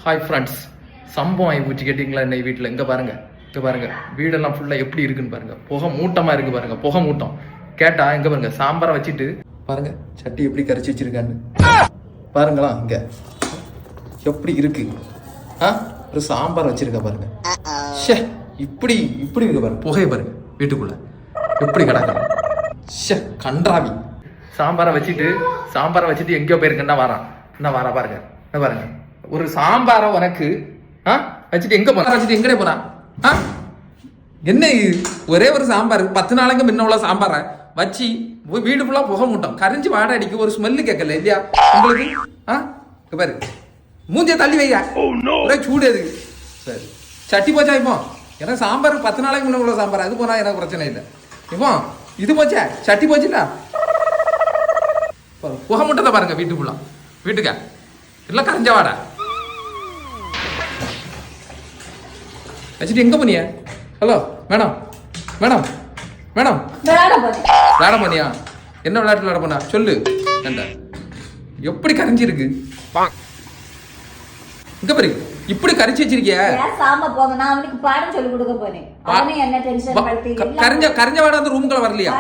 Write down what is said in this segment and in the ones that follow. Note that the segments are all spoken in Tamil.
ஹாய் ஃப்ரெண்ட்ஸ், சம்பவம் ஆகி போச்சு கேட்டிங்களா? என்னை வீட்டில் இங்கே பாருங்க வீடெல்லாம் ஃபுல்லாக எப்படி இருக்குன்னு பாருங்க. புகை மூட்டமாக இருக்குது பாருங்க, புகை மூட்டம். கேட்டா இங்கே பாருங்க, சாம்பாரை வச்சுட்டு பாருங்க சட்டி எப்படி கரைச்சி வச்சிருக்கான்னு பாருங்களா. இங்கே எப்படி இருக்கு ஒரு சாம்பார் வச்சிருக்க பாருங்க. ஷே, இப்படி இருக்கு பாருங்க, புகையை பாருங்க வீட்டுக்குள்ள எப்படி கிடக்குது. ஷே, கன்றாவி. சாம்பாரை வச்சுட்டு எங்கேயோ போயிருக்கேன்னா வாரான். என்ன வாரா பாருங்க, என்ன பாருங்க. ஒரு சாம்பாரை உனக்கு வச்சுட்டு எங்க போறான், வச்சுட்டு எங்கடே போறான்? என்ன ஒரே ஒரு சாம்பார் 10 நாளைக்கு முன்ன உள்ள சாம்பாரை வச்சு வீடு ஃபுல்லா புகை மூட்டம், கரிஞ்சு வாடை அடிக்க, ஒரு ஸ்மெல்லு கேட்கல இல்லையா உங்களுக்கு? பாரு, மூஞ்சிய தள்ளி வையா, ஒரே சூடு எதுக்கு? சரி, சட்டி போச்சா? இப்போ எனக்கு சாம்பார் 10 நாளைக்கு முன்ன உள்ள சாம்பார், அது போனா எனக்கு பிரச்சனை இல்லை. இப்போ இது போச்சா, சட்டி போச்சுல, புகை மூட்டத்தை பாருங்க வீட்டுக்குள்ள. வீட்டுக்கா இல்லை கரைஞ்ச வாடா வச்சுட்டு எங்க போனியா? ஹலோ மேடம், விளையாட போனியா? என்ன விளையாட்டு விளையாட போனா சொல்லு. எப்படி கரைஞ்சி இருக்கு இங்க பாரு, இப்படி கரைச்சி வச்சிருக்கிய. கரைஞ்ச வாடா அந்த ரூமுக்குள்ள வரலையா?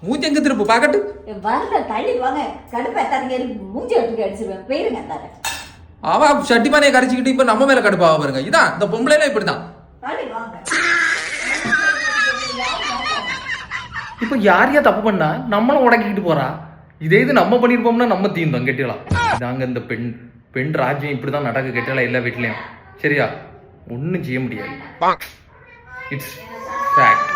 மூஞ்சி எங்க திருப்பு பாக்கட்டு. அவ சட்டி பானையை கரைச்சிக்கிட்டு இப்ப நம்ம மேல கடுப்பாவ பாருங்க. இதான் இந்த பொம்பளை எல்லாம் இப்படிதான். இப்ப யாரையா தப்பு பண்ணா நம்மளும் உடக்கிட்டு போறா. இதே இது நம்ம பண்ணிருப்போம்னா நம்ம தீந்தோம் கெட்டலாம். இதாங்க இந்த பெண் ராஜ்யம் இப்படிதான் நடக்க கெட்டலாம் எல்லா வீட்லயும். சரியா? ஒன்னும் செய்ய முடியாது. It's fact.